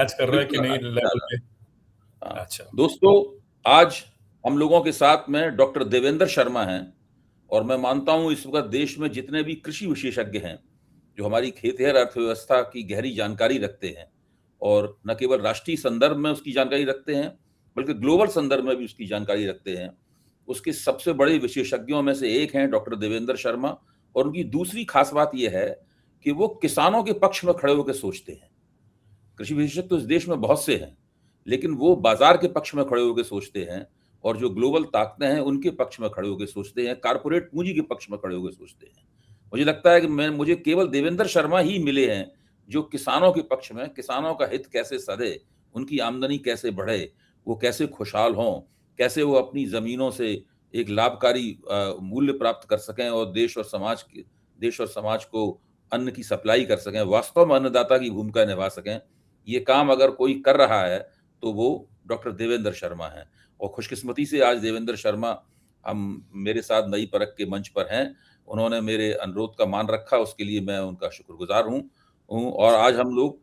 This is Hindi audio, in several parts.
मैच कर रहा है कि बिल्कुल नहीं अच्छा लेवल रहा। पे। हाँ, अच्छा। दोस्तों आज हम लोगों के साथ में डॉक्टर देवेंद्र शर्मा हैं और मैं मानता हूं इस वक्त देश में जितने भी कृषि विशेषज्ञ हैं जो हमारी खेतिहर अर्थव्यवस्था की गहरी जानकारी रखते हैं और न केवल राष्ट्रीय संदर्भ में उसकी जानकारी रखते हैं बल्कि ग्लोबल संदर्भ में भी उसकी जानकारी रखते हैं, उसके सबसे बड़े विशेषज्ञों में से एक हैं डॉक्टर देवेंद्र शर्मा। और उनकी दूसरी खास बात यह है कि वो किसानों के पक्ष में खड़े होकर सोचते हैं। कृषि विशेषज्ञ तो इस देश में बहुत से हैं, लेकिन वो बाजार के पक्ष में खड़े होकर सोचते हैं और जो ग्लोबल ताकतें हैं उनके पक्ष में खड़े होकर सोचते हैं, कारपोरेट पूंजी के पक्ष में खड़े होकर सोचते हैं। मुझे लगता है कि मुझे केवल देवेंद्र शर्मा ही मिले हैं जो किसानों के पक्ष में, किसानों का हित कैसे सधे, उनकी आमदनी कैसे बढ़े, वो कैसे खुशहाल हों, कैसे वो अपनी जमीनों से एक लाभकारी मूल्य प्राप्त कर सकें और देश और समाज को अन्न की सप्लाई कर सकें, वास्तव में अन्नदाता की भूमिका निभा सकें। ये काम अगर कोई कर रहा है तो वो डॉक्टर देवेंद्र शर्मा हैं। और खुशकिस्मती से आज देवेंद्र शर्मा हम मेरे साथ नई परख के मंच पर हैं। उन्होंने मेरे अनुरोध का मान रखा, उसके लिए मैं उनका शुक्रगुजार हूँ। और आज हम लोग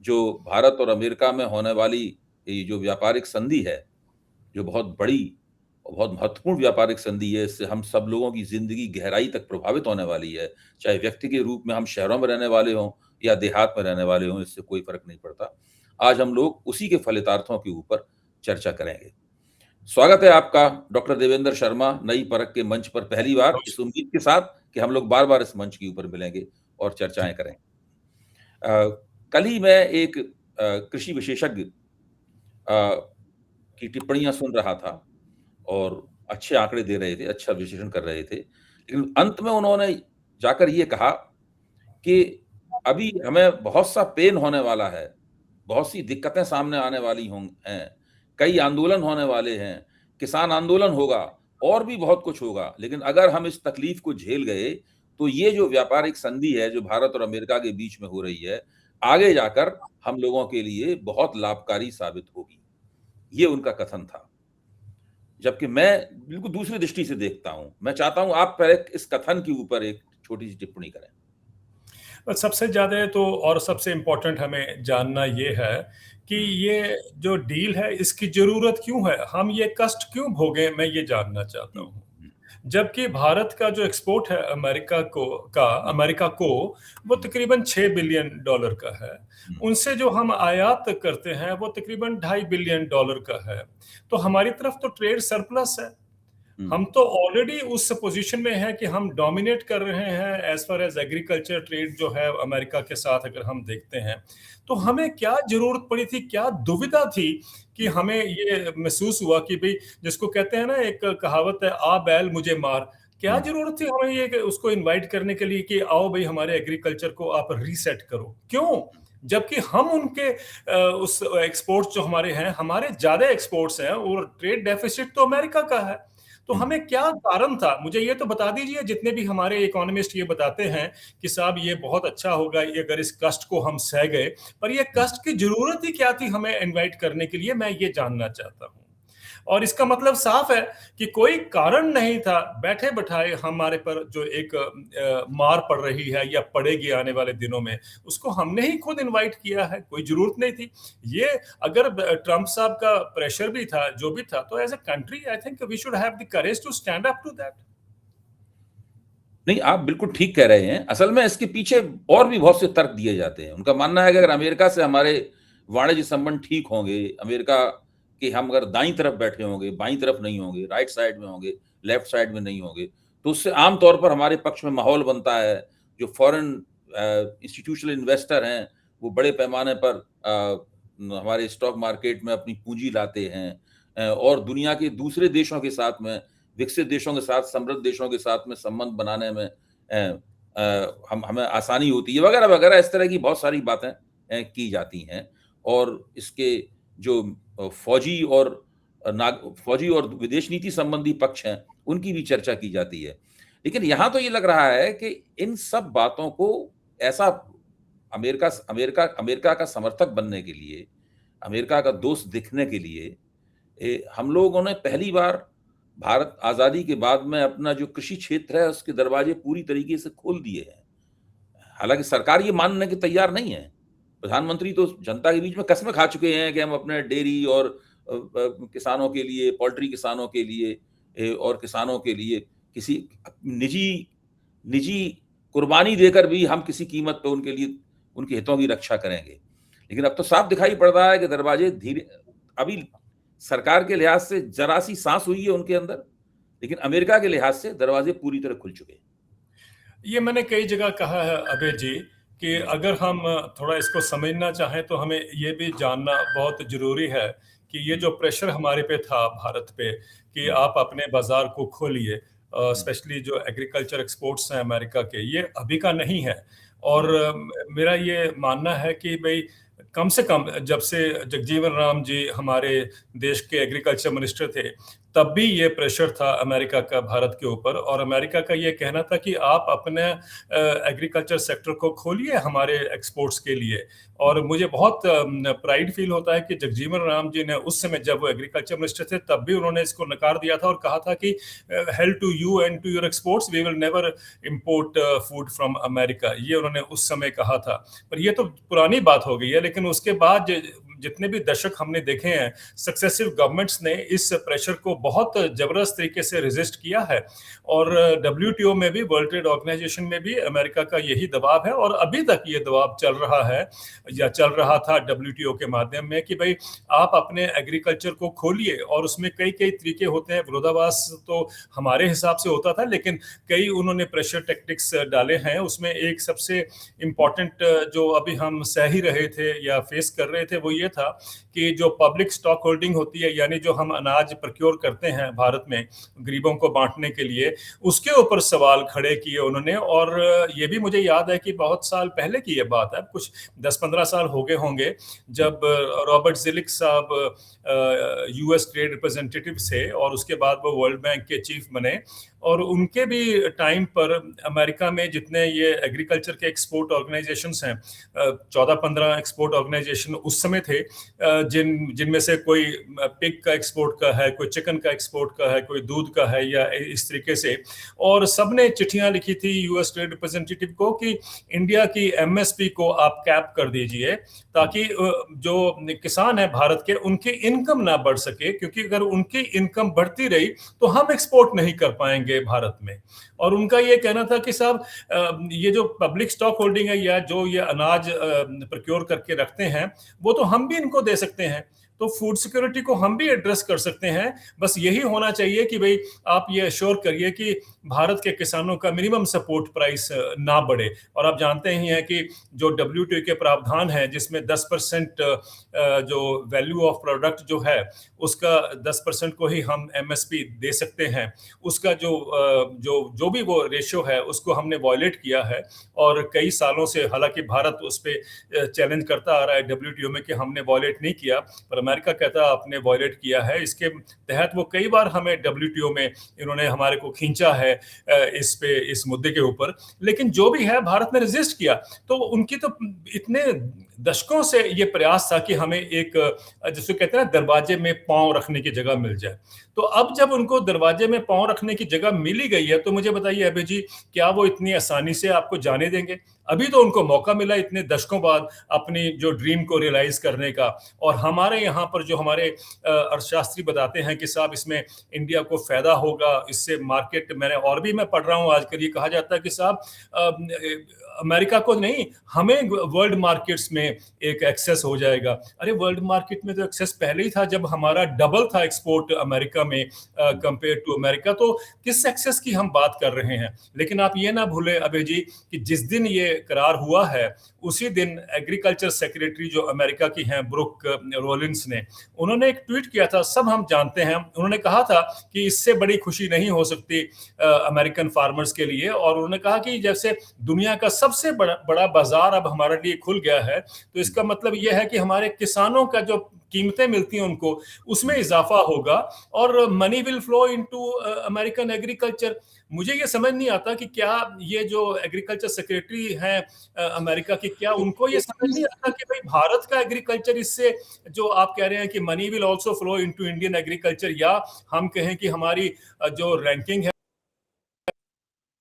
जो भारत और अमेरिका में होने वाली ये जो व्यापारिक संधि है, जो बहुत बड़ी और बहुत महत्वपूर्ण व्यापारिक संधि है, इससे हम सब लोगों की जिंदगी गहराई तक प्रभावित होने वाली है। चाहे व्यक्ति के रूप में हम शहरों में रहने वाले हों या देहात में रहने वाले हों, इससे कोई फर्क नहीं पड़ता। आज हम लोग उसी के फलितार्थों के ऊपर चर्चा करेंगे। स्वागत है आपका डॉक्टर देवेंद्र शर्मा नई परख के मंच पर, पहली बार, इस उम्मीद के साथ कि हम लोग बार बार इस मंच के ऊपर मिलेंगे और चर्चाएं करें। कल ही मैं एक कृषि विशेषज्ञ की टिप्पणियां सुन रहा था और अच्छे आंकड़े दे रहे थे, अच्छा विश्लेषण कर रहे थे, लेकिन अंत में उन्होंने जाकर ये कहा कि अभी हमें बहुत सा पेन होने वाला है, बहुत सी दिक्कतें सामने आने वाली हैं, कई आंदोलन होने वाले हैं, किसान आंदोलन होगा और भी बहुत कुछ होगा, लेकिन अगर हम इस तकलीफ को झेल गए तो ये जो व्यापारिक संधि है जो भारत और अमेरिका के बीच में हो रही है, आगे जाकर हम लोगों के लिए बहुत लाभकारी साबित होगी। ये उनका कथन था। जबकि मैं बिल्कुल दूसरी दृष्टि से देखता हूं। मैं चाहता हूं आप पहले इस कथन के ऊपर एक छोटी सी टिप्पणी करें। सबसे ज्यादा तो और सबसे इम्पोर्टेंट हमें जानना ये है कि ये जो डील है इसकी जरूरत क्यों है, हम ये कष्ट क्यों भोगे, मैं ये जानना चाहता हूँ। जबकि भारत का जो एक्सपोर्ट है अमेरिका को वो तकरीबन $6 बिलियन का है। उनसे जो हम आयात करते हैं वो तकरीबन $2.5 बिलियन का है। तो हमारी तरफ तो ट्रेड सरप्लस है। हम तो ऑलरेडी उस पोजीशन में है कि हम डोमिनेट कर रहे हैं as far as agriculture trade जो है अमेरिका के साथ अगर हम देखते हैं। तो हमें क्या जरूरत पड़ी थी, क्या दुविधा थी कि हमें ये महसूस हुआ कि भाई, जिसको कहते हैं ना, एक कहावत है, आ बैल मुझे मार। क्या जरूरत थी हमें ये उसको इनवाइट करने के लिए कि आओ भाई हमारे एग्रीकल्चर को आप रीसेट करो, क्यों? जबकि हम उनके उस एक्सपोर्ट्स जो हमारे हैं, हमारे ज्यादा एक्सपोर्ट्स हैं और ट्रेड डेफिसिट तो अमेरिका का है। तो हमें क्या कारण था, मुझे ये तो बता दीजिए। जितने भी हमारे इकोनॉमिस्ट ये बताते हैं कि साहब ये बहुत अच्छा होगा ये अगर इस कष्ट को हम सह गए, पर ये कष्ट की जरूरत ही क्या थी हमें इनवाइट करने के लिए, मैं ये जानना चाहता हूँ। और इसका मतलब साफ है कि कोई कारण नहीं था बैठे बैठाए हमारे पर जो एक मार पड़ रही है या पड़ेगी आने वाले दिनों में, उसको हमने ही खुद इनवाइट किया है, कोई जरूरत नहीं थी ये। अगर ट्रंप साहब का प्रेशर भी था, जो भी था, तो as a country I think we should have the courage to stand up to that. नहीं, आप बिल्कुल ठीक कह रहे हैं। असल में इसके पीछे और भी बहुत से तर्क दिए जाते हैं। उनका मानना है कि अगर अमेरिका से हमारे वाणिज्य संबंध ठीक होंगे, अमेरिका के हम अगर दाईं तरफ बैठे होंगे, बाईं तरफ नहीं होंगे, राइट साइड में होंगे, लेफ्ट साइड में नहीं होंगे, तो उससे आमतौर पर हमारे पक्ष में माहौल बनता है। जो फॉरेन इंस्टीट्यूशनल इन्वेस्टर हैं वो बड़े पैमाने पर हमारे स्टॉक मार्केट में अपनी पूंजी लाते हैं और दुनिया के दूसरे देशों के साथ में, विकसित देशों के साथ, समृद्ध देशों के साथ में संबंध बनाने में हमें आसानी होती है, वगैरह वगैरह। इस तरह की बहुत सारी बातें की जाती हैं और इसके जो फौजी और विदेश नीति संबंधी पक्ष हैं उनकी भी चर्चा की जाती है। लेकिन यहां तो ये लग रहा है कि इन सब बातों को ऐसा अमेरिका अमेरिका अमेरिका का समर्थक बनने के लिए, अमेरिका का दोस्त दिखने के लिए हम लोगों ने पहली बार भारत आजादी के बाद में अपना जो कृषि क्षेत्र है उसके दरवाजे पूरी तरीके से खोल दिए हैं। हालांकि सरकार ये मानने के तैयार नहीं है प्रधानमंत्री तो जनता के बीच में कस्में खा चुके हैं कि हम अपने डेयरी और किसानों के लिए, पोल्ट्री किसानों के लिए और किसानों के लिए किसी निजी निजी कुर्बानी देकर भी हम किसी कीमत पे उनके लिए उनके हितों की रक्षा करेंगे। लेकिन अब तो साफ दिखाई पड़ रहा है कि दरवाजे धीरे अभी सरकार के लिहाज से जरा-सी साँस हुई है उनके अंदर, लेकिन अमेरिका के लिहाज से दरवाजे पूरी तरह खुल चुके हैं। ये मैंने कई जगह कहा है अभय जी कि अगर हम थोड़ा इसको समझना चाहें तो हमें ये भी जानना बहुत ज़रूरी है कि ये जो प्रेशर हमारे पे था भारत पे कि आप अपने बाज़ार को खोलिए, स्पेशली जो एग्रीकल्चर एक्सपोर्ट्स हैं अमेरिका के, ये अभी का नहीं है। और मेरा ये मानना है कि भई कम से कम जब से जगजीवन राम जी हमारे देश के एग्रीकल्चर मिनिस्टर थे, तब भी ये प्रेशर था अमेरिका का भारत के ऊपर, और अमेरिका का ये कहना था कि आप अपने एग्रीकल्चर सेक्टर को खोलिए हमारे एक्सपोर्ट्स के लिए। और मुझे बहुत प्राइड फील होता है कि जगजीवन राम जी ने उस समय जब वो एग्रीकल्चर मिनिस्टर थे तब भी उन्होंने इसको नकार दिया था और कहा था कि hell to you and to your exports, we will never import food from America, ये उन्होंने उस समय कहा था। पर ये तो पुरानी बात हो गई है, लेकिन उसके बाद जितने भी दशक हमने देखे हैं, सक्सेसिव गवर्नमेंट्स ने इस प्रेशर को बहुत जबरदस्त तरीके से रेजिस्ट किया है। और डब्ल्यूटीओ में भी, वर्ल्ड ट्रेड ऑर्गेनाइजेशन में भी अमेरिका का यही दबाव है, और अभी तक ये दबाव चल रहा है या चल रहा था डब्ल्यूटीओ के माध्यम में कि भाई आप अपने एग्रीकल्चर को खोलिए। और उसमें कई कई तरीके होते हैं, विरोधाभास तो हमारे हिसाब से होता था, लेकिन कई उन्होंने प्रेशर टैक्टिक्स डाले हैं। उसमें एक सबसे इम्पॉर्टेंट जो अभी हम सह ही रहे थे या फेस कर रहे थे, वो ये था कि जो पब्लिक स्टॉक होल्डिंग होती है, यानी जो हम अनाज प्रोक्योर करते हैं भारत में गरीबों को बांटने के लिए, उसके ऊपर सवाल खड़े किए उन्होंने। और ये भी मुझे याद है कि बहुत साल पहले की ये बात है, कुछ 10-15 साल हो गए होंगे, जब रॉबर्ट ज़िलिक साहब यूएस ट्रेड रिप्रेजेंटेटिव थे और उसके बाद वो वर्ल्ड बैंक के चीफ बने। और उनके भी टाइम पर अमेरिका में जितने ये एग्रीकल्चर के एक्सपोर्ट ऑर्गेनाइजेशंस हैं, 14-15 एक्सपोर्ट ऑर्गेनाइजेशन उस समय थे, जिनमें से कोई पिग का एक्सपोर्ट का है, कोई चिकन का एक्सपोर्ट का है, कोई दूध का है, या इस तरीके से। और सबने चिट्ठियां लिखी थी यूएस ट्रेड रिप्रेजेंटेटिव को कि इंडिया की एमएसपी को आप कैप कर दीजिए, ताकि जो किसान है भारत के, उनकी इनकम ना बढ़ सके, क्योंकि अगर उनकी इनकम बढ़ती रही तो हम एक्सपोर्ट नहीं कर पाएंगे भारत में। और उनका ये कहना था कि साहब ये जो पब्लिक स्टॉक होल्डिंग है या जो ये अनाज प्रोक्योर करके रखते हैं, वो तो हम भी इनको दे सकते हैं, तो फूड सिक्योरिटी को हम भी एड्रेस कर सकते हैं। बस यही होना चाहिए कि भाई आप ये एश्योर करिए कि भारत के किसानों का मिनिमम सपोर्ट प्राइस ना बढ़े। और आप जानते ही हैं कि जो डब्ल्यूटीओ के प्रावधान है, जिसमें 10% जो वैल्यू ऑफ प्रोडक्ट जो है उसका 10% को ही हम एमएसपी दे सकते हैं, उसका जो भी वो रेशियो है उसको हमने वॉयलेट किया है। और कई सालों से हालांकि भारत उस पर चैलेंज करता आ रहा है डब्ल्यूटीओ में कि हमने वॉयलेट नहीं किया, पर अमेरिका कहता है आपने वॉयलेट किया है। इसके तहत वो कई बार हमें डब्ल्यूटीओ में इन्होंने हमारे को खींचा है इस मुद्दे के ऊपर। लेकिन जो भी है, भारत ने रेजिस्ट किया। तो उनकी तो इतने दशकों से ये प्रयास था कि हमें एक, जिसको कहते हैं ना, दरवाजे में पांव रखने की जगह मिल जाए। तो अब जब उनको दरवाजे में पांव रखने की जगह मिल ही गई है, तो मुझे बताइए अभय जी, क्या वो इतनी आसानी से आपको जाने देंगे? अभी तो उनको मौका मिला इतने दशकों बाद अपनी जो ड्रीम को रियलाइज करने का। और हमारे यहाँ पर जो हमारे अर्थशास्त्री बताते हैं कि साहब इसमें इंडिया को फायदा होगा, इससे मार्केट, मैं पढ़ रहा हूँ आजकल, ये कहा जाता है कि साहब अमेरिका को नहीं, हमें वर्ल्ड मार्केट्स में एक एक्सेस हो जाएगा। अरे वर्ल्ड मार्केट में तो एक्सेस पहले ही था, जब हमारा डबल था एक्सपोर्ट अमेरिका में कंपेयर टू अमेरिका, तो किस एक्सेस की हम बात कर रहे हैं? लेकिन आप ये ना भूलें अभय जी कि जिस दिन ये करार हुआ है, उसी दिन एग्रीकल्चर सेक्रेटरी जो अमेरिका की हैं, ब्रुक रोलिंस ने, उन्होंने एक ट्वीट किया था, सब हम जानते हैं। उन्होंने कहा था कि इससे बड़ी खुशी नहीं हो सकती अमेरिकन फार्मर्स के लिए। और उन्होंने कहा कि जैसे दुनिया का सबसे बड़ा बाजार अब हमारे लिए खुल गया है, तो इसका मतलब यह है कि हमारे किसानों का जो कीमतें मिलती हैं उनको, उसमें इजाफा होगा और money will flow into American agriculture. मुझे ये समझ नहीं आता कि क्या ये जो एग्रीकल्चर सेक्रेटरी हैं अमेरिका की, क्या उनको ये समझ नहीं आता कि भाई भारत का एग्रीकल्चर इससे, जो आप कह रहे हैं कि money will also flow into Indian agriculture, या हम कहें कि हमारी जो रैंकिंग है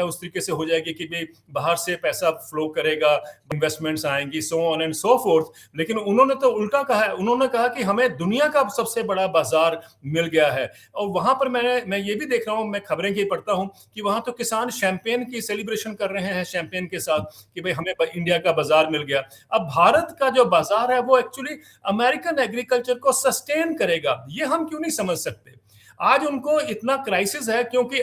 उस तरीके से हो जाएगी कि भाई बाहर से पैसा फ्लो करेगा, इन्वेस्टमेंट्स आएंगी, so on and so fourth. लेकिन उन्होंने तो उल्टा कहा है, उन्होंने कहा कि हमें दुनिया का सबसे बड़ा बाजार मिल गया है। और वहां पर मैं ये भी देख रहा हूं, मैं खबरें की पढ़ता हूं कि वहां तो किसान शैंपेन की सेलिब्रेशन कर रहे हैं शैंपेन के साथ कि भाई हमें इंडिया का बाजार मिल गया। अब भारत का जो बाजार है वो एक्चुअली अमेरिकन एग्रीकल्चर को सस्टेन करेगा, ये हम क्यों नहीं समझ सकते? आज उनको इतना क्राइसिस है क्योंकि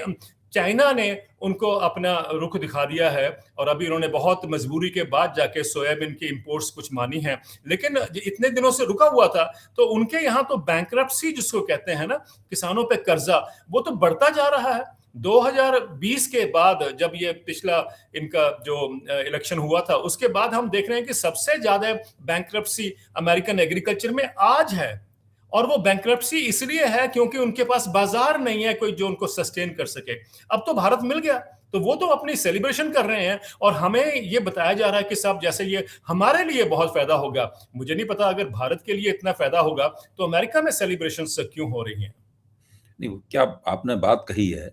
चाइना ने उनको अपना रुख दिखा दिया है और अभी उन्होंने बहुत मजबूरी के बाद जाके सोयाबीन की इंपोर्ट्स कुछ मानी हैं, लेकिन इतने दिनों से रुका हुआ था। तो उनके यहाँ तो बैंक्रप्सी जिसको कहते हैं ना, किसानों पे कर्जा, वो तो बढ़ता जा रहा है। 2020 के बाद जब ये पिछला इनका जो इलेक्शन हुआ था उसके बाद हम देख रहे हैं कि सबसे ज्यादा बैंक्रप्सी अमेरिकन एग्रीकल्चर में आज है। और वो बैंक्रप्सी इसलिए है क्योंकि उनके पास बाजार नहीं है कोई जो उनको सस्टेन कर सके। अब तो भारत मिल गया तो वो तो अपनी सेलिब्रेशन कर रहे हैं और हमें ये बताया जा रहा है कि साहब जैसे ये हमारे लिए बहुत फायदा होगा। मुझे नहीं पता अगर भारत के लिए इतना फायदा होगा तो अमेरिका में सेलिब्रेशन क्यों हो रही हैं? नहीं, क्या आपने बात कही है।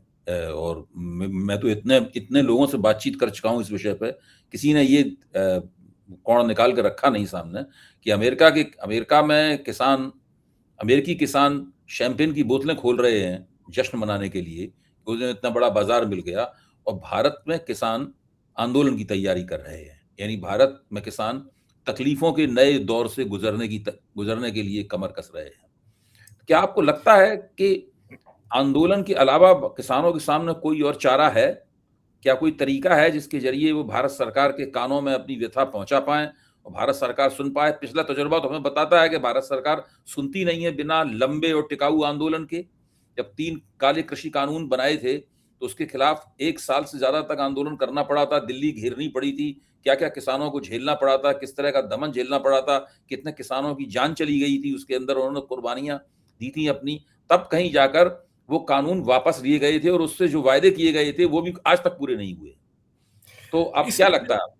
और मैं तो इतने इतने लोगों से बातचीत कर चुका हूं इस विषय पे, किसी ने ये कोण निकाल के रखा नहीं सामने कि अमेरिका में अमेरिकी किसान शैंपेन की बोतलें खोल रहे हैं जश्न मनाने के लिए, उन्हें इतना बड़ा बाजार मिल गया। और भारत में किसान आंदोलन की तैयारी कर रहे हैं, यानी भारत में किसान तकलीफों के नए दौर से गुजरने के लिए कमर कस रहे हैं। क्या आपको लगता है कि आंदोलन के अलावा किसानों के सामने कोई और चारा है? क्या कोई तरीका है जिसके जरिए वो भारत सरकार के कानों में अपनी व्यथा पहुंचा पाएं और भारत सरकार सुन पाए? पिछला तजुर्बा तो हमें बताता है कि भारत सरकार सुनती नहीं है बिना लंबे और टिकाऊ आंदोलन के। जब 3 काले कृषि कानून बनाए थे तो उसके खिलाफ 1 साल से ज्यादा तक आंदोलन करना पड़ा था, दिल्ली घेरनी पड़ी थी, क्या क्या किसानों को झेलना पड़ा था, किस तरह का दमन झेलना पड़ा था, कितने किसानों की जान चली गई थी, उसके अंदर उन्होंने कुर्बानियां दी थी अपनी। तब कहीं जाकर वो कानून वापस लिए गए थे और उससे जो वायदे किए गए थे वो भी आज तक पूरे नहीं हुए। तो अब क्या लगता है?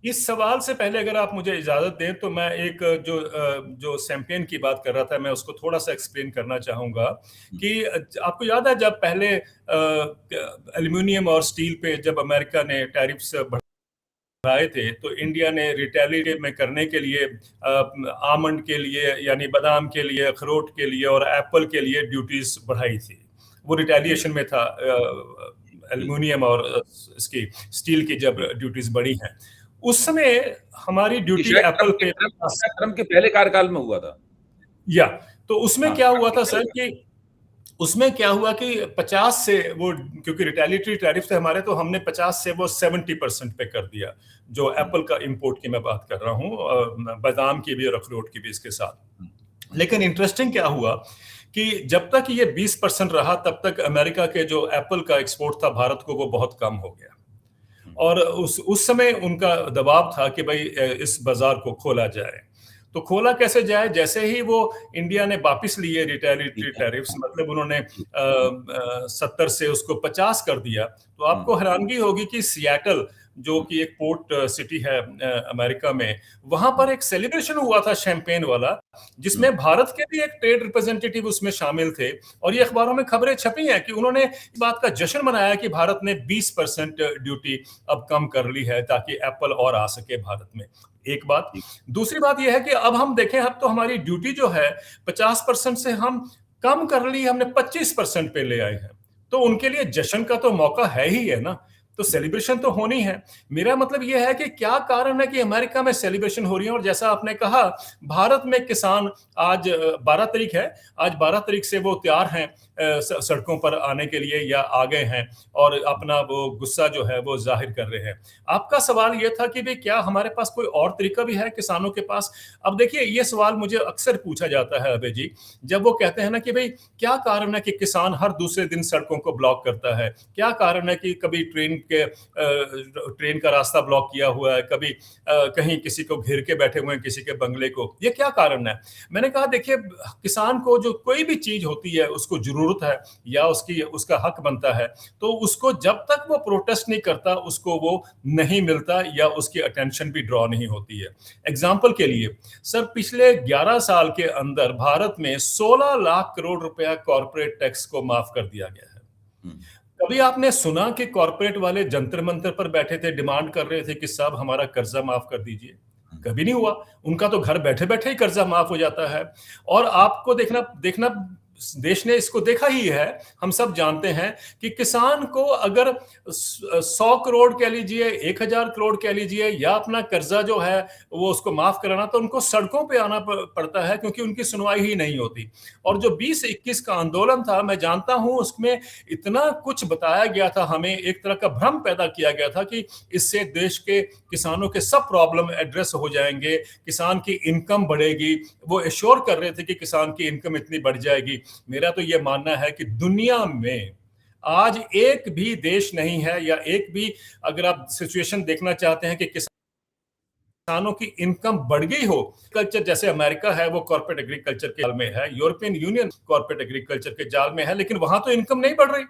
इस सवाल से पहले अगर आप मुझे इजाजत दें तो मैं एक जो शैंपेन की बात कर रहा था मैं उसको थोड़ा सा एक्सप्लेन करना चाहूंगा कि आपको याद है जब पहले एल्युमिनियम और स्टील पे जब अमेरिका ने टैरिफ्स बढ़ाए थे तो इंडिया ने रिटेलिएट में करने के लिए आमंड के लिए यानी बादाम के लिए, अखरोट के लिए और एप्पल के लिए ड्यूटीज बढ़ाई थी। वो रिटेलिएशन में था एल्युमिनियम और इसकी स्टील की जब ड्यूटीज बढ़ी हैं। उस समय हमारी ड्यूटी एप्पल पे ट्रम्प के पहले कार्यकाल में हुआ था। या तो उसमें क्या हुआ था सर कि उसमें क्या हुआ कि 50 से वो क्योंकि रिटेलिएटरी टैरिफ थे हमारे, तो हमने 50 से वो 70% पे कर दिया। जो एप्पल का इंपोर्ट की मैं बात कर रहा हूँ, बादाम की भी और अखरोट की भी इसके साथ। लेकिन इंटरेस्टिंग क्या हुआ कि जब तक ये 20% रहा तब तक अमेरिका के जो एप्पल का एक्सपोर्ट था भारत को वो बहुत कम हो गया। और उस समय उनका दबाव था कि भाई इस बाजार को खोला जाए। तो खोला कैसे जाए? जैसे ही वो इंडिया ने वापिस लिए रिटेलिएटरी टैरिफ्स, मतलब उन्होंने 70 से उसको 50 कर दिया, तो आपको हैरानगी होगी कि सिएटल जो कि एक पोर्ट सिटी है अमेरिका में, वहां पर एक सेलिब्रेशन हुआ था शैंपेन वाला जिसमें भारत के भी एक ट्रेड रिप्रेजेंटेटिव उसमें शामिल थे। और ये अखबारों में खबरें छपी हैं कि उन्होंने इस बात का जश्न मनाया कि भारत ने 20% ड्यूटी अब कम कर ली है ताकि एप्पल और आ सके भारत में। एक बात। दूसरी बात यह है कि अब हम देखें, अब तो हमारी ड्यूटी जो है 50% से हम कम कर ली, हमने 25% पे ले आए हैं। तो उनके लिए जश्न का तो मौका है ही है ना, तो सेलिब्रेशन तो होनी है। मेरा मतलब यह है कि क्या कारण है कि अमेरिका में सेलिब्रेशन हो रही है। और जैसा आपने कहा, भारत में किसान आज 12 तारीख है, आज 12 तारीख से वो तैयार हैं सड़कों पर आने के लिए या आ गए हैं और अपना वो गुस्सा जो है वो जाहिर कर रहे हैं। आपका सवाल ये था कि भाई क्या हमारे पास कोई और तरीका भी है किसानों के पास? अब देखिए, ये सवाल मुझे अक्सर पूछा जाता है अभय जी, जब वो कहते हैं ना कि भाई क्या कारण है कि किसान हर दूसरे दिन सड़कों को ब्लॉक करता है, क्या कारण है कि कभी ट्रेन का रास्ता ब्लॉक किया हुआ है, कभी कहीं किसी को घेर के बैठे हुए हैं, किसी के बंगले को, ये क्या कारण है? मैंने कहा देखिए, किसान को जो कोई भी चीज होती है उसको जरूरत है या उसका हक बनता है, तो उसको जब तक वो प्रोटेस्ट नहीं करता उसको वो नहीं मिलता या उसकी अटेंशन भी ड्रॉ नहीं होती है। एग्जाम्पल के लिए सर, पिछले 11 साल के अंदर भारत में 16 लाख करोड़ रुपया कॉर्पोरेट टैक्स को माफ कर दिया गया है। कभी आपने सुना कि कॉर्पोरेट वाले जंतर मंतर पर बैठे थे, डिमांड कर रहे थे कि साहब हमारा कर्जा माफ कर दीजिए? कभी नहीं हुआ। उनका तो घर बैठे बैठे ही कर्जा माफ हो जाता है। और आपको देखना देखना देश ने इसको देखा ही है। हम सब जानते हैं कि किसान को अगर 100 करोड़ कह लीजिए, 1000 करोड़ कह लीजिए, या अपना कर्जा जो है वो उसको माफ कराना, तो उनको सड़कों पे आना पड़ता है, क्योंकि उनकी सुनवाई ही नहीं होती। और जो 20-21 का आंदोलन था, मैं जानता हूं उसमें इतना कुछ बताया गया था, हमें एक तरह का भ्रम पैदा किया गया था कि इससे देश के किसानों के सब प्रॉब्लम एड्रेस हो जाएंगे, किसान की इनकम बढ़ेगी। वो एश्योर कर रहे थे कि किसान की इनकम इतनी बढ़ जाएगी। मेरा तो ये मानना है कि दुनिया में आज एक भी देश नहीं है, या एक भी, अगर आप सिचुएशन देखना चाहते हैं कि किसानों की इनकम बढ़ गई हो, कल्चर जैसे अमेरिका है वो कॉर्पोरेट एग्रीकल्चर के जाल में है, यूरोपियन यूनियन कॉर्पोरेट एग्रीकल्चर के जाल में है, लेकिन वहां तो इनकम नहीं बढ़ रही,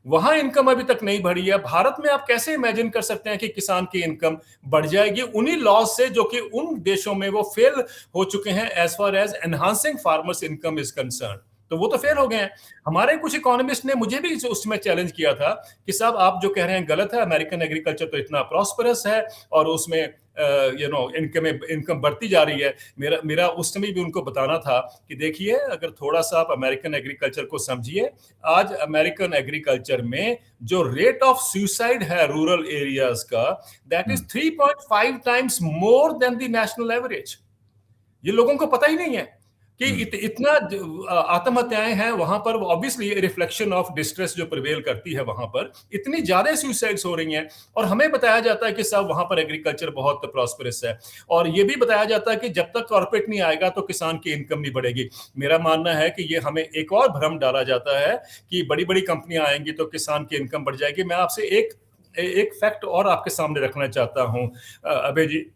वहां इनकम अभी तक नहीं बढ़ी है। भारत में आप कैसे इमेजिन कर सकते हैं कि किसान की इनकम बढ़ जाएगी उन्हीं लॉज से जो कि उन देशों में वो फेल हो चुके हैं as far as enhancing farmers income is concern? तो वो तो फेल हो गए हैं। हमारे कुछ इकोनॉमिस्ट ने मुझे भी उसमें चैलेंज किया था कि साहब आप जो कह रहे हैं गलत है, अमेरिकन एग्रीकल्चर तो इतना प्रॉस्परस है और उसमें इनकम बढ़ती जा रही है। मेरा उस समय भी उनको बताना था कि देखिए, अगर थोड़ा सा आप अमेरिकन एग्रीकल्चर को समझिए, आज अमेरिकन एग्रीकल्चर में जो रेट ऑफ सुसाइड है रूरल एरियाज का, that is 3.5 times more than the national average. ये लोगों को पता ही नहीं है कि इतना आत्महत्याएं हैं वहां पर। ऑब्वियसली रिफ्लेक्शन ऑफ डिस्ट्रेस जो प्रिवेल करती है वहां पर, इतनी ज्यादा सुसाइड्स हो रही हैं। और हमें बताया जाता है कि साहब वहां पर एग्रीकल्चर बहुत प्रॉस्परस है, और ये भी बताया जाता है कि जब तक कॉर्पोरेट नहीं आएगा तो किसान की इनकम नहीं बढ़ेगी। मेरा मानना है कि ये हमें एक और भ्रम डाला जाता है कि बड़ी बड़ी कंपनियां आएंगी तो किसान की इनकम बढ़ जाएगी। मैं आपसे एक फैक्ट और आपके सामने रखना चाहता हूं अभय जी।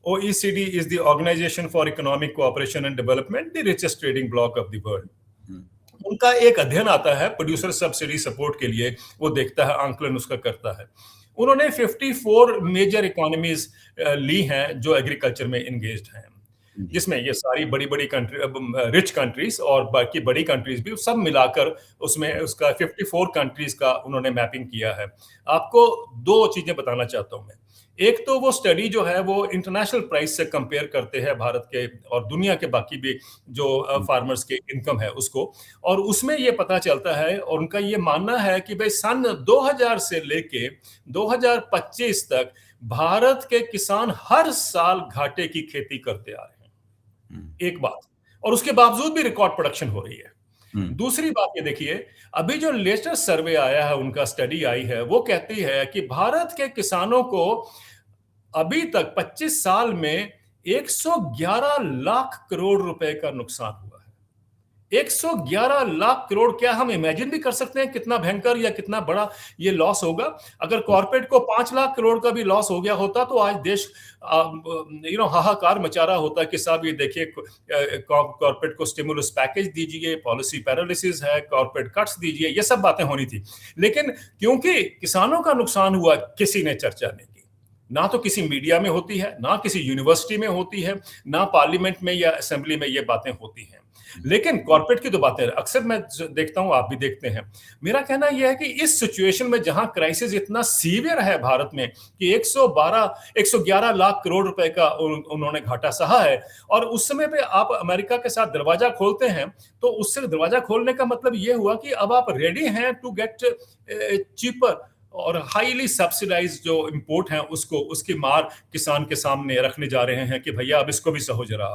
OECD is the Organization for Economic Cooperation and Development, the richest trading bloc of the world. उनका एक अध्ययन आता है प्रोड्यूसर सब्सिडी सपोर्ट के लिए, वो देखता है, आंकलन उसका करता है। उन्होंने 54 मेजर इकोनॉमीज ली हैं जो एग्रीकल्चर में इंगेज्ड हैं, जिसमें ये सारी बड़ी बड़ी कंट्री, रिच कंट्रीज और बाकी बड़ी कंट्रीज भी, सब मिलाकर उसमें उसका 54 कंट्रीज का उन्होंने मैपिंग किया है। आपको दो चीजें बताना चाहता हूं मैं। एक तो वो स्टडी जो है वो इंटरनेशनल प्राइस से कंपेयर करते हैं भारत के और दुनिया के बाकी भी जो फार्मर्स के इनकम है उसको, और उसमें ये पता चलता है, और उनका ये मानना है कि भाई सन 2000 से लेके 2025 तक भारत के किसान हर साल घाटे की खेती करते आ रहे हैं, एक बात, और उसके बावजूद भी रिकॉर्ड प्रोडक्शन हो रही है। दूसरी बात ये देखिए, अभी जो लेटेस्ट सर्वे आया है, उनका स्टडी आई है, वो कहती है कि भारत के किसानों को अभी तक 25 साल में 111 लाख करोड़ रुपए का नुकसान हुआ है। 111 लाख करोड़! क्या हम इमेजिन भी कर सकते हैं कितना भयंकर या कितना बड़ा ये लॉस होगा? अगर कॉर्पोरेट को 5 लाख करोड़ का भी लॉस हो गया होता तो आज देश हाहाकार मचा रहा होता कि साहब ये देखिए, कॉर्पोरेट को स्टिमुलस पैकेज दीजिए, पॉलिसी पैरालिसिस है, कॉर्पोरेट कट्स दीजिए, ये सब बातें होनी थी। लेकिन क्योंकि किसानों का नुकसान हुआ, किसी ने चर्चा नहीं की। ना तो किसी मीडिया में होती है, ना किसी यूनिवर्सिटी में होती है, ना पार्लियामेंट में या असेंबली में ये बातें होती हैं। लेकिन कॉर्पोरेट की तो बातें अक्सर मैं देखता हूं, आप भी देखते हैं। मेरा कहना यह है कि इस सिचुएशन में जहां क्राइसिस इतना सीवियर है भारत में कि 111 लाख करोड़ रुपए का उन्होंने घाटा सहा है, और उस समय पे आप अमेरिका के साथ दरवाजा खोलते हैं, तो उससे दरवाजा खोलने का मतलब यह हुआ कि अब आप रेडी हैं टू गेट चीपर और हाईली सब्सिडाइज जो इंपोर्ट हैं उसको, उसकी मार किसान के सामने रखने जा रहे हैं कि भैया अब इसको भी सहो जरा।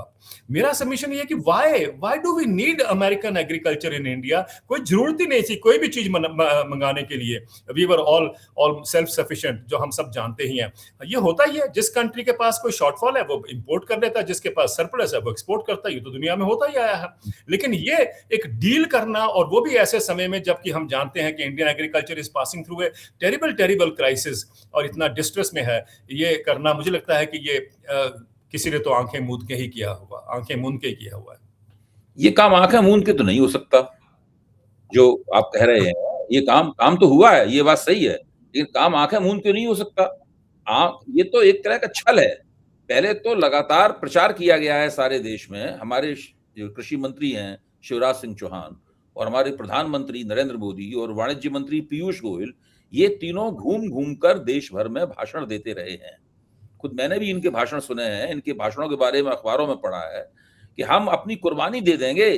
मेरा सबमिशन ये है कि why do we need American agriculture in India? कोई जरूरत ही नहीं थी कोई भी चीज मंगाने के लिए। We were all self sufficient, जो हम सब जानते ही हैं। ये होता ही है, जिस कंट्री के पास कोई शॉर्टफॉल है वो इंपोर्ट कर लेता है, जिसके पास सरप्लस है वो एक्सपोर्ट करता है। ये तो दुनिया में होता ही आया है। लेकिन ये एक डील करना, और वो भी ऐसे समय में जबकि हम जानते हैं कि Indian agriculture is passing through a terrible crisis और इतना डिस्ट्रेस में है, ये करना मुझे लगता है कि ये किसी ने तो आंखें मूंद के ही किया हुआ, आंखें मूंद के किया हुआ है। ये काम आंखें मूंद के तो नहीं हो सकता जो आप कह रहे हैं। ये काम तो हुआ है, ये बात सही है, लेकिन काम आंखें मूंद के नहीं हो सकता। ये तो एक तरह का छल है। पहले तो लगातार प्रचार किया गया है सारे देश में। हमारे जो कृषि मंत्री हैं शिवराज सिंह चौहान, और हमारे प्रधानमंत्री नरेंद्र मोदी और वाणिज्य मंत्री पीयूष गोयल, ये तीनों घूम-घूम कर देश भर में भाषण देते रहे हैं। खुद मैंने भी इनके भाषण सुने हैं, इनके भाषणों के बारे में अखबारों में पढ़ा है कि हम अपनी कुर्बानी दे देंगे,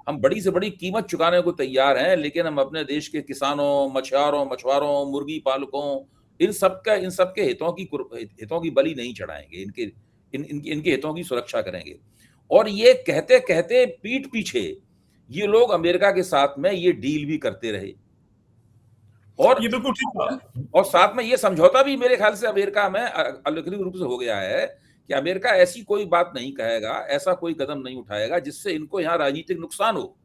हम बड़ी से बड़ी कीमत चुकाने को तैयार हैं, लेकिन हम अपने देश के किसानों, मछुआरों, मुर्गी पालकों, इन सब के हितों की बलि नहीं चढ़ाएँगे, इनके हितों की सुरक्षा करेंगे। और ये कहते-कहते पीठ पीछे ये लोग अमेरिका के साथ में ये डील भी करते रहे। और ये बिल्कुल ठीक कहा। और साथ में ये समझौता भी मेरे ख्याल से अमेरिका में अलिखित रूप से हो गया है कि अमेरिका ऐसी कोई बात नहीं कहेगा, ऐसा कोई कदम नहीं उठाएगा जिससे इनको यहाँ राजनीतिक नुकसान हो।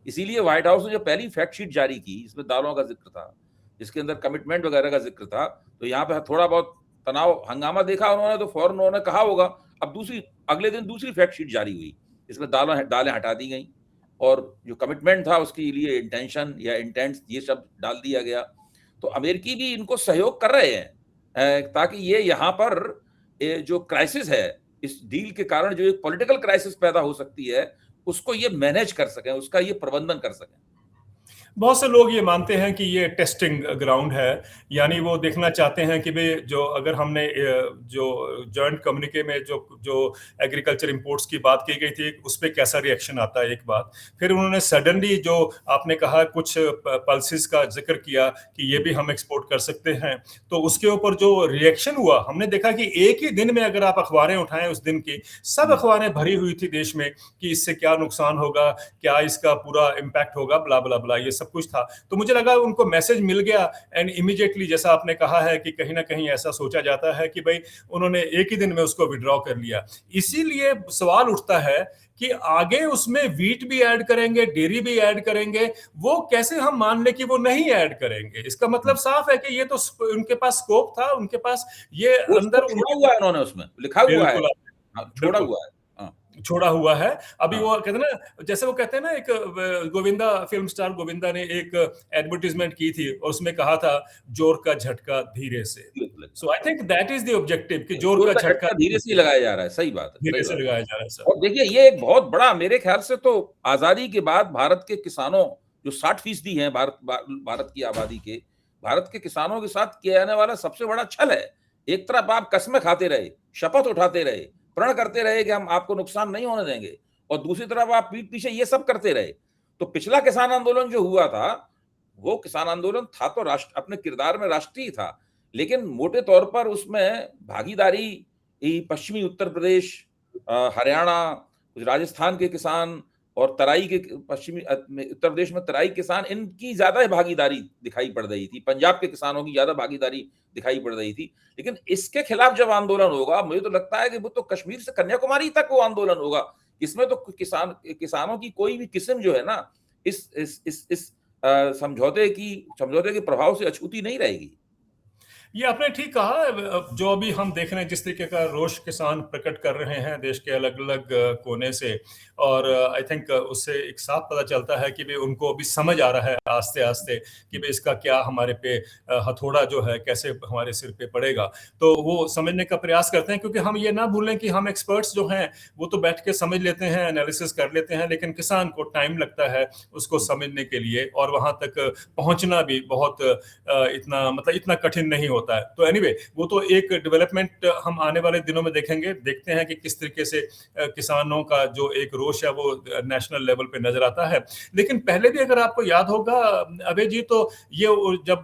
इसीलिए व्हाइट हाउस ने जो पहली फैक्ट शीट जारी की, इसमें दालों का जिक्र था, इसके अंदर कमिटमेंट वगैरह का जिक्र था, तो यहाँ पे थोड़ा बहुत तनाव हंगामा देखा उन्होंने, तो फौरन उन्होंने कहा होगा। अब अगले दिन दूसरी फैक्ट शीट जारी हुई, इसमें दालें हटा दी गई और जो कमिटमेंट था उसके लिए इंटेंशन या इंटेंट्स ये सब डाल दिया गया। तो अमेरिकी भी इनको सहयोग कर रहे हैं ताकि ये यहाँ पर जो क्राइसिस है, इस डील के कारण जो एक पॉलिटिकल क्राइसिस पैदा हो सकती है, उसको ये मैनेज कर सकें, उसका ये प्रबंधन कर सकें। बहुत से लोग ये मानते हैं कि ये टेस्टिंग ग्राउंड है, यानी वो देखना चाहते हैं कि भाई जो अगर हमने जो जॉइंट कम्युनिके में जो एग्रीकल्चर इंपोर्ट्स की बात की गई थी, उस पे कैसा रिएक्शन आता है, एक बात। फिर उन्होंने सडनली जो आपने कहा कुछ पल्सेस का जिक्र किया कि ये भी हम एक्सपोर्ट कर सकते हैं, तो उसके ऊपर जो रिएक्शन हुआ, हमने देखा कि एक ही दिन में अगर आप अखबारें उठाएं उस दिन की, सब अखबारें भरी हुई थी देश में कि इससे क्या नुकसान होगा, क्या इसका पूरा इम्पैक्ट होगा, ब्ला ब्ला ब्ला, ये सब कुछ था। तो मुझे लगा उनको मैसेज मिल गया एंड इमीडिएटली, जैसा आपने कहा है कि कहीं ना कहीं ऐसा सोचा जाता है कि भाई उन्होंने एक ही दिन में उसको विड्रॉ कर लिया। इसीलिए सवाल उठता है कि आगे उसमें वीट भी ऐड करेंगे, डेयरी भी ऐड करेंगे, वो कैसे हम मान ले कि वो नहीं ऐड करेंगे? इसका मतलब साफ है कि ये तो उनके पास स्कोप था, उनके पास ये वो अंदर छोड़ा हुआ है, उन्होंने उसमें लिखा हुआ है। बिल्कुल हाँ, छोड़ा बिल्कुल हुआ है। हाँ, छोड़ा हुआ है। अभी हाँ, वो कहते हैं ना, जैसे वो कहते हैं ना, एक गोविंदा फिल्म स्टार गोविंदा ने एक एडवर्टाइजमेंट की थी और उसमें कहा था जोर का झटका धीरे से। बिल्कुल। So I think that is the objective कि जोर जोर का का झटका झटका धीरे से ही लगाया जा रहा है, सही बात है, धीरे सही से बात है। लगाया जा रहा है सर। और देखिए ये एक बहुत बड़ा, मेरे ख्याल से तो आजादी के बाद भारत के किसानों, जो 60% हैं भारत की आबादी के, भारत के किसानों के साथ किया जाने वाला सबसे बड़ा छल है। एक तरफ आप कस्में खाते रहे, शपथ उठाते रहे, प्रण करते रहे कि हम आपको नुकसान नहीं होने देंगे, और दूसरी तरफ आप पीठ पीछे ये सब करते रहे। तो पिछला किसान आंदोलन जो हुआ था, वो किसान आंदोलन था तो राष्ट्र अपने किरदार में राष्ट्रीय था, लेकिन मोटे तौर पर उसमें भागीदारी पश्चिमी उत्तर प्रदेश, हरियाणा, कुछ राजस्थान के किसान और तराई के पश्चिमी उत्तर प्रदेश में तराई किसान, इनकी ज्यादा भागीदारी दिखाई पड़ रही थी। पंजाब के किसानों की ज्यादा भागीदारी दिखाई पड़ रही थी। लेकिन इसके खिलाफ जब आंदोलन होगा, मुझे तो लगता है कि वो तो कश्मीर से कन्याकुमारी तक वो आंदोलन होगा। इसमें तो किसानों की कोई भी किस्म जो है ना, इस समझौते के प्रभाव से अछूती नहीं रहेगी। ये आपने ठीक कहा। जो अभी हम देख रहे हैं जिस तरीके का रोष किसान प्रकट कर रहे हैं देश के अलग अलग कोने से, और आई थिंक उससे एक साफ पता चलता है कि भाई उनको अभी समझ आ रहा है आस्ते आस्ते कि भाई इसका क्या हमारे पे हथौड़ा जो है कैसे हमारे सिर पे पड़ेगा। तो वो समझने का प्रयास करते हैं, क्योंकि हम ये ना भूलें कि हम एक्सपर्ट्स जो हैं वो तो बैठ के समझ लेते हैं, एनालिसिस कर लेते हैं, लेकिन किसान को टाइम लगता है उसको समझने के लिए, और वहां तक पहुंचना भी बहुत इतना कठिन नहीं होता है। तो एनीवे वो तो एक डेवलपमेंट हम आने वाले दिनों में देखेंगे, देखते हैं कि किस तरीके से किसानों का जो एक रोष है वो नेशनल लेवल पे नजर आता है। लेकिन पहले भी अगर आपको याद होगा अभय जी, तो ये जब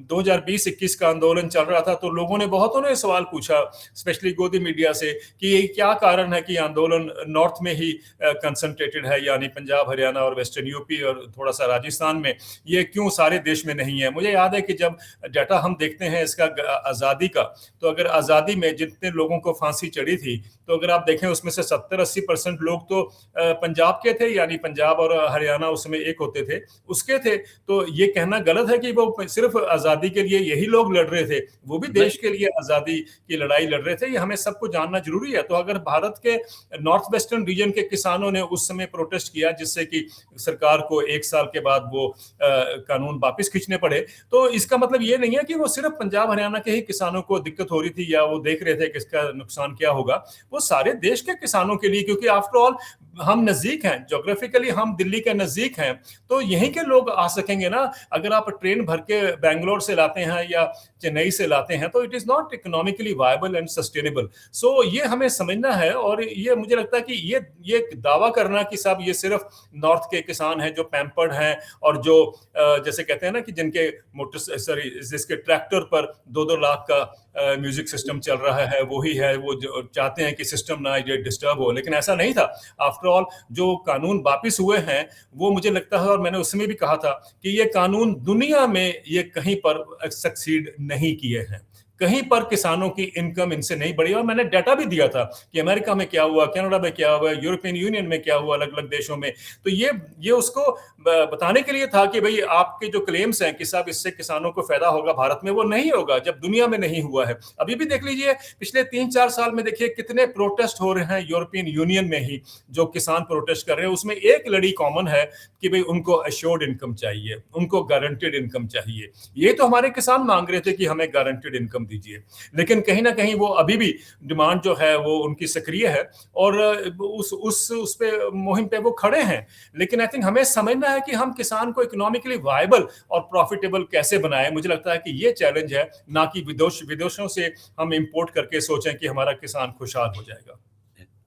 2020-21 का आंदोलन चल रहा था तो लोगों ने बहुतों ने सवाल पूछा, स्पेशली गोदी मीडिया से, कि क्या कारण है कि आंदोलन नॉर्थ में ही कंसंट्रेटेड है, यानी पंजाब, हरियाणा और वेस्टर्न यूपी और थोड़ा सा राजस्थान में, ये क्यों सारे देश में नहीं है। मुझे याद है कि जब डाटा हम देखते हैं इसका आजादी का, तो अगर आजादी में जितने लोगों को फांसी चढ़ी थी, तो अगर आप देखें उसमें से 70-80% लोग तो पंजाब के थे, यानी पंजाब और हरियाणा उसमें एक होते थे उसके थे। तो ये कहना गलत है कि वो सिर्फ आजादी के लिए यही लोग लड़ रहे थे, वो भी देश के लिए आजादी की लड़ाई लड़ रहे थे। ये हमें सबको जानना जरूरी है। तो अगर भारत के नॉर्थ वेस्टर्न रीजन के किसानों ने उस समय प्रोटेस्ट किया जिससे कि सरकार को 1 साल के बाद वो कानून वापस खींचने पड़े, तो इसका मतलब ये नहीं है कि वो सिर्फ पंजाब हरियाणा के ही किसानों को दिक्कत हो रही थी या वो देख रहे थे कि इसका नुकसान क्या होगा। वो सारे देश के किसानों के लिए, क्योंकि आफ्टर ऑल हम नज़दीक हैं, ज्योग्राफिकली हम दिल्ली के नज़दीक हैं, तो यहीं के लोग आ सकेंगे ना। अगर आप ट्रेन भर के बैंगलोर से लाते हैं या चेन्नई से लाते हैं, तो it is not economically viable and sustainable. So ये हमें समझना है, और ये मुझे लगता है कि ये दावा करना कि साहब ये सिर्फ नॉर्थ के किसान हैं जो पैम्पर्ड हैं, और जो जैसे कहते हैं ना कि जिनके जिसके ट्रैक्टर पर 2-2 लाख का म्यूजिक सिस्टम चल रहा है, वही है, वो जो चाहते हैं कि सिस्टम ना ये डिस्टर्ब हो, लेकिन ऐसा नहीं था। आफ्टर ऑल जो कानून वापिस हुए हैं, वो मुझे लगता है, और मैंने उसमें भी कहा था कि ये कानून दुनिया में ये कहीं पर सक्सीड नहीं किए हैं। कहीं पर किसानों की इनकम इनसे नहीं बढ़ी, और मैंने डाटा भी दिया था कि अमेरिका में क्या हुआ, कनाडा में क्या हुआ, यूरोपियन यूनियन में क्या हुआ, अलग अलग देशों में। तो ये उसको बताने के लिए था कि भाई आपके जो क्लेम्स हैं कि साहब इससे किसानों को फायदा होगा भारत में, वो नहीं होगा जब दुनिया में नहीं हुआ है। अभी भी देख लीजिए, पिछले 3-4 साल में देखिए कितने प्रोटेस्ट हो रहे हैं यूरोपियन यूनियन में ही, जो किसान प्रोटेस्ट कर रहे हैं, उसमें एक लड़ी कॉमन है कि भाई उनको अश्योर्ड इनकम चाहिए, उनको गारंटेड इनकम चाहिए। ये तो हमारे किसान मांग रहे थे कि हमें गारंटेड इनकम दीजिए, लेकिन कहीं ना कहीं वो अभी भी डिमांड जो है वो उनकी सक्रिय है, और उस पे मुहिम पे वो खड़े हैं। लेकिन आई थिंक हमें समझना है कि हम किसान को इकोनॉमिकली वायबल और प्रॉफिटेबल कैसे बनाएं। मुझे लगता है कि ये चैलेंज है, ना कि विदेशों से हम इंपोर्ट करके सोचें कि हमारा किसान खुशहाल हो जाएगा।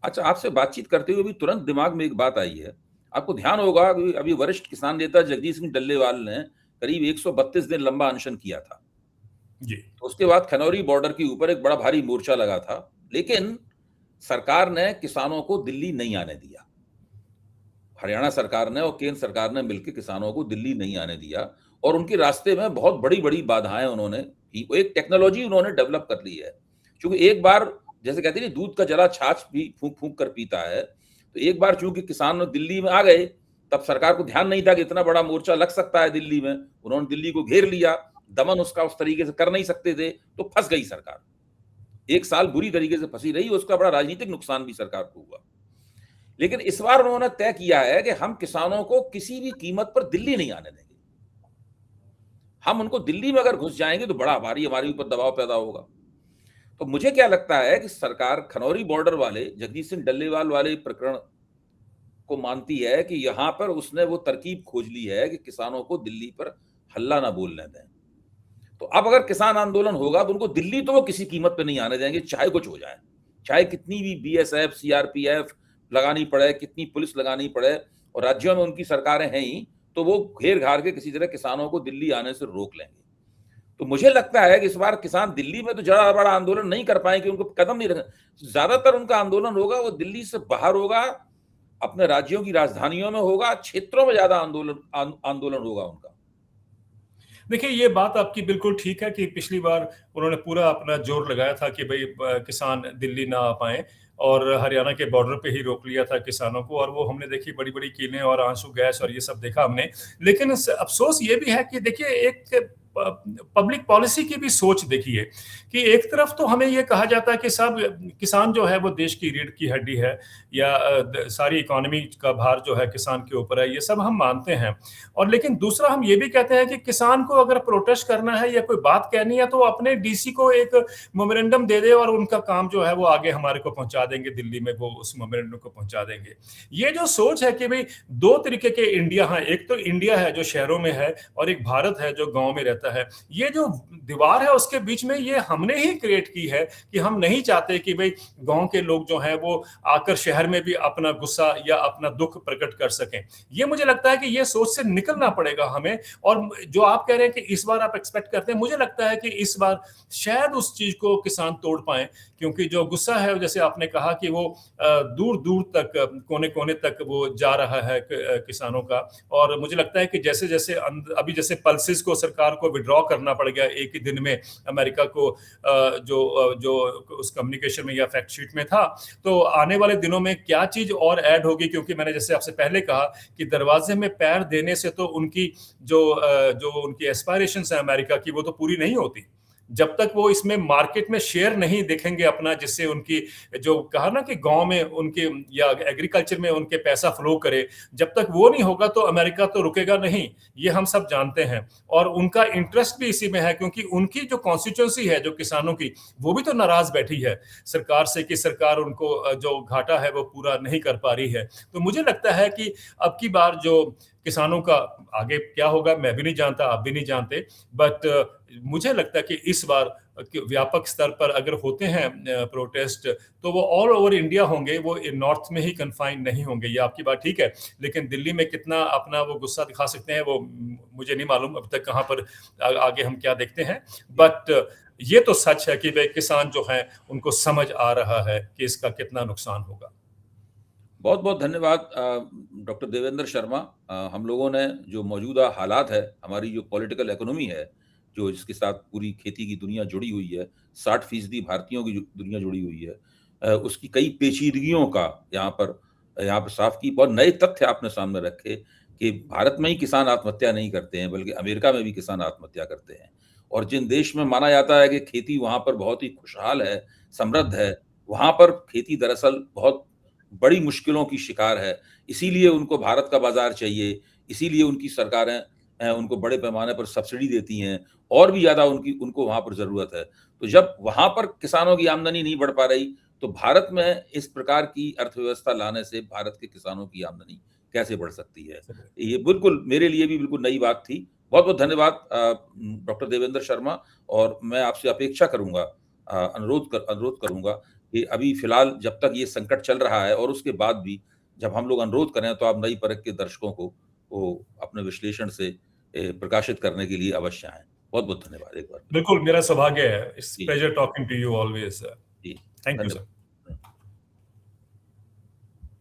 अच्छा, आपसे बातचीत करते हुए भी तुरंत दिमाग में एक बात आई है। आपको ध्यान होगा कि अभी वरिष्ठ किसान नेता जगदीश सिंह डल्लेवाल ने करीब 132 दिन लंबा अनशन किया था। जी। तो उसके बाद खनौरी बॉर्डर के ऊपर एक बड़ा भारी मोर्चा लगा था, लेकिन सरकार ने किसानों को दिल्ली नहीं आने दिया। हरियाणा सरकार ने और केंद्र सरकार ने मिलकर किसानों को दिल्ली नहीं आने दिया, और उनके रास्ते में बहुत बड़ी-बड़ी बाधाएं उन्होंने की। एक टेक्नोलॉजी उन्होंने डेवलप कर ली है, क्योंकि एक बार जैसे कहते हैं दूध का जला छाछ भी फूंक-फूंक कर पीता है। तो एक बार चूंकि किसान दिल्ली में आ गए, तब सरकार को ध्यान नहीं था कि इतना बड़ा मोर्चा लग सकता है दिल्ली में। उन्होंने दिल्ली को घेर लिया, दमन उसका उस तरीके से कर नहीं सकते थे, तो फंस गई सरकार। 1 साल बुरी तरीके से फंसी रही, उसका बड़ा राजनीतिक नुकसान भी सरकार को हुआ। लेकिन इस बार उन्होंने तय किया है कि हम किसानों को किसी भी कीमत पर दिल्ली नहीं आने देंगे। हम उनको दिल्ली में अगर घुस जाएंगे तो बड़ा भारी हमारे ऊपर दबाव पैदा होगा। तो मुझे क्या लगता है कि सरकार खनौरी बॉर्डर वाले जगदीश सिंह डल्लेवाल वाले प्रकरण को मानती है कि यहां पर उसने वो तरकीब खोज ली है कि किसानों को दिल्ली पर हल्ला ना बोलने दें। तो अब अगर किसान आंदोलन होगा तो उनको दिल्ली तो वो किसी कीमत पे नहीं आने देंगे, चाहे कुछ हो जाए, चाहे कितनी भी बीएसएफ सीआरपीएफ लगानी पड़े, कितनी पुलिस लगानी पड़े, और राज्यों में उनकी सरकारें हैं ही, तो वो घेर घार के किसी तरह किसानों को दिल्ली आने से रोक लेंगे। तो मुझे लगता है कि इस बार किसान दिल्ली में तो ज्यादा बड़ा आंदोलन नहीं कर पाएंगे, उनको कदम नहीं रखें। ज्यादातर उनका आंदोलन होगा वो दिल्ली से बाहर होगा, अपने राज्यों की राजधानियों में होगा, क्षेत्रों में ज्यादा आंदोलन होगा उनका। देखिए, ये बात आपकी बिल्कुल ठीक है कि पिछली बार उन्होंने पूरा अपना जोर लगाया था कि भई किसान दिल्ली ना आ पाएँ, और हरियाणा के बॉर्डर पे ही रोक लिया था किसानों को, और वो हमने देखी बड़ी-बड़ी कीलें और आंसू गैस और ये सब देखा हमने। लेकिन अफ़सोस ये भी है कि देखिए, एक पब्लिक पॉलिसी की भी सोच देखिए कि एक तरफ तो हमें ये कहा जाता है कि साहब किसान जो है वो देश की रीढ़ की हड्डी है, या सारी इकोनॉमी का भार जो है किसान के ऊपर है, ये सब हम मानते हैं। और लेकिन दूसरा हम ये भी कहते हैं कि किसान को अगर प्रोटेस्ट करना है या कोई बात कहनी है, तो अपने डीसी को एक मेमोरेंडम दे दे, और उनका काम जो है वो आगे हमारे को पहुंचा देंगे, दिल्ली में वो उस मेमोरेंडम को पहुंचा देंगे। ये जो सोच है कि भाई 2 तरीके के इंडिया है, एक तो इंडिया है जो शहरों में है, और एक भारत है जो गांव में रहता है। ये जो दीवार है उसके बीच में ये हमने ही क्रिएट की है कि हम नहीं चाहते कि भाई गांव के लोग जो हैं वो आकर शहर में भी अपना गुस्सा या अपना दुख प्रकट कर सकें। ये मुझे लगता है कि ये सोच से निकलना पड़ेगा हमें। और जो आप कह रहे हैं कि इस बार आप एक्सपेक्ट करते हैं, मुझे लगता है कि इस बार शायद उस चीज को किसान तोड़ पाए, क्योंकि जो गुस्सा है जैसे आपने कहा कि वो दूर दूर तक, कोने कोने तक वो जा रहा है किसानों का। और मुझे लगता है कि जैसे जैसे अभी जैसे पल्सेस को सरकार को विड्रॉ करना पड़ गया एक ही दिन में अमेरिका को, जो उस कम्युनिकेशन में या फैक्ट शीट में था, तो आने वाले दिनों में क्या चीज और ऐड होगी, क्योंकि मैंने जैसे आपसे पहले कहा कि दरवाजे में पैर देने से तो उनकी जो उनकी एस्पायरेशंस है अमेरिका की, वो तो पूरी नहीं होती। जब तक वो इसमें मार्केट में शेयर नहीं देखेंगे अपना, जिससे उनकी जो कहा ना कि गाँव में उनके या एग्रीकल्चर में उनके पैसा फ्लो करे, जब तक वो नहीं होगा तो अमेरिका तो रुकेगा नहीं, ये हम सब जानते हैं। और उनका इंटरेस्ट भी इसी में है, क्योंकि उनकी जो कॉन्स्टिट्यूएंसी है, जो किसानों की, वो भी तो नाराज़ बैठी है सरकार से कि सरकार उनको जो घाटा है वो पूरा नहीं कर पा रही है। तो मुझे लगता है कि अब की बार जो किसानों का आगे क्या होगा मैं भी नहीं जानता, आप भी नहीं जानते, बट मुझे लगता है कि इस बार व्यापक स्तर पर अगर होते हैं प्रोटेस्ट, तो वो ऑल ओवर इंडिया होंगे, वो नॉर्थ में ही कन्फाइंड नहीं होंगे। ये आपकी बात ठीक है, लेकिन दिल्ली में कितना अपना वो गुस्सा दिखा सकते हैं वो मुझे नहीं मालूम अब तक कहाँ पर आगे हम क्या देखते हैं। बट ये तो सच है कि वे किसान जो हैं उनको समझ आ रहा है कि इसका कितना नुकसान होगा। बहुत बहुत धन्यवाद डॉक्टर देवेंद्र शर्मा। हम लोगों ने जो मौजूदा हालात है, हमारी जो पॉलिटिकल इकोनॉमी है, जो जिसके साथ पूरी खेती की दुनिया जुड़ी हुई है, 60% भारतीयों की दुनिया जुड़ी हुई है, उसकी कई पेचीदगियों का यहाँ पर साफ की। बहुत नए तथ्य आपने सामने रखे कि भारत में ही किसान आत्महत्या नहीं करते हैं, बल्कि अमेरिका में भी किसान आत्महत्या करते हैं। और जिन देश में माना जाता है कि खेती वहाँ पर बहुत ही खुशहाल है, समृद्ध है, वहाँ पर खेती दरअसल बहुत बड़ी मुश्किलों की शिकार है। इसीलिए उनको भारत का बाज़ार चाहिए, इसीलिए उनकी सरकारें उनको बड़े पैमाने पर सब्सिडी देती हैं, और भी ज़्यादा उनको वहाँ पर ज़रूरत है। तो जब वहाँ पर किसानों की आमदनी नहीं बढ़ पा रही, तो भारत में इस प्रकार की अर्थव्यवस्था लाने से भारत के किसानों की आमदनी कैसे बढ़ सकती है? ये बिल्कुल मेरे लिए भी बिल्कुल नई बात थी। बहुत-बहुत धन्यवाद डॉक्टर देवेंद्र शर्मा। और मैं आपसे अपेक्षा करूँगा, अनुरोध करूँगा कि अभी फ़िलहाल जब तक ये संकट चल रहा है, और उसके बाद भी जब हम लोग अनुरोध करें, तो आप नई परख के दर्शकों को वो अपने विश्लेषण से प्रकाशित करने के लिए अवश्य आएँ। बहुत-बहुत धन्यवाद एक बार। बिल्कुल, मेरा सौभाग्य है। इट्स जी, pleasure talking to you always. जी, थैंक यू धन्यवाद। सर।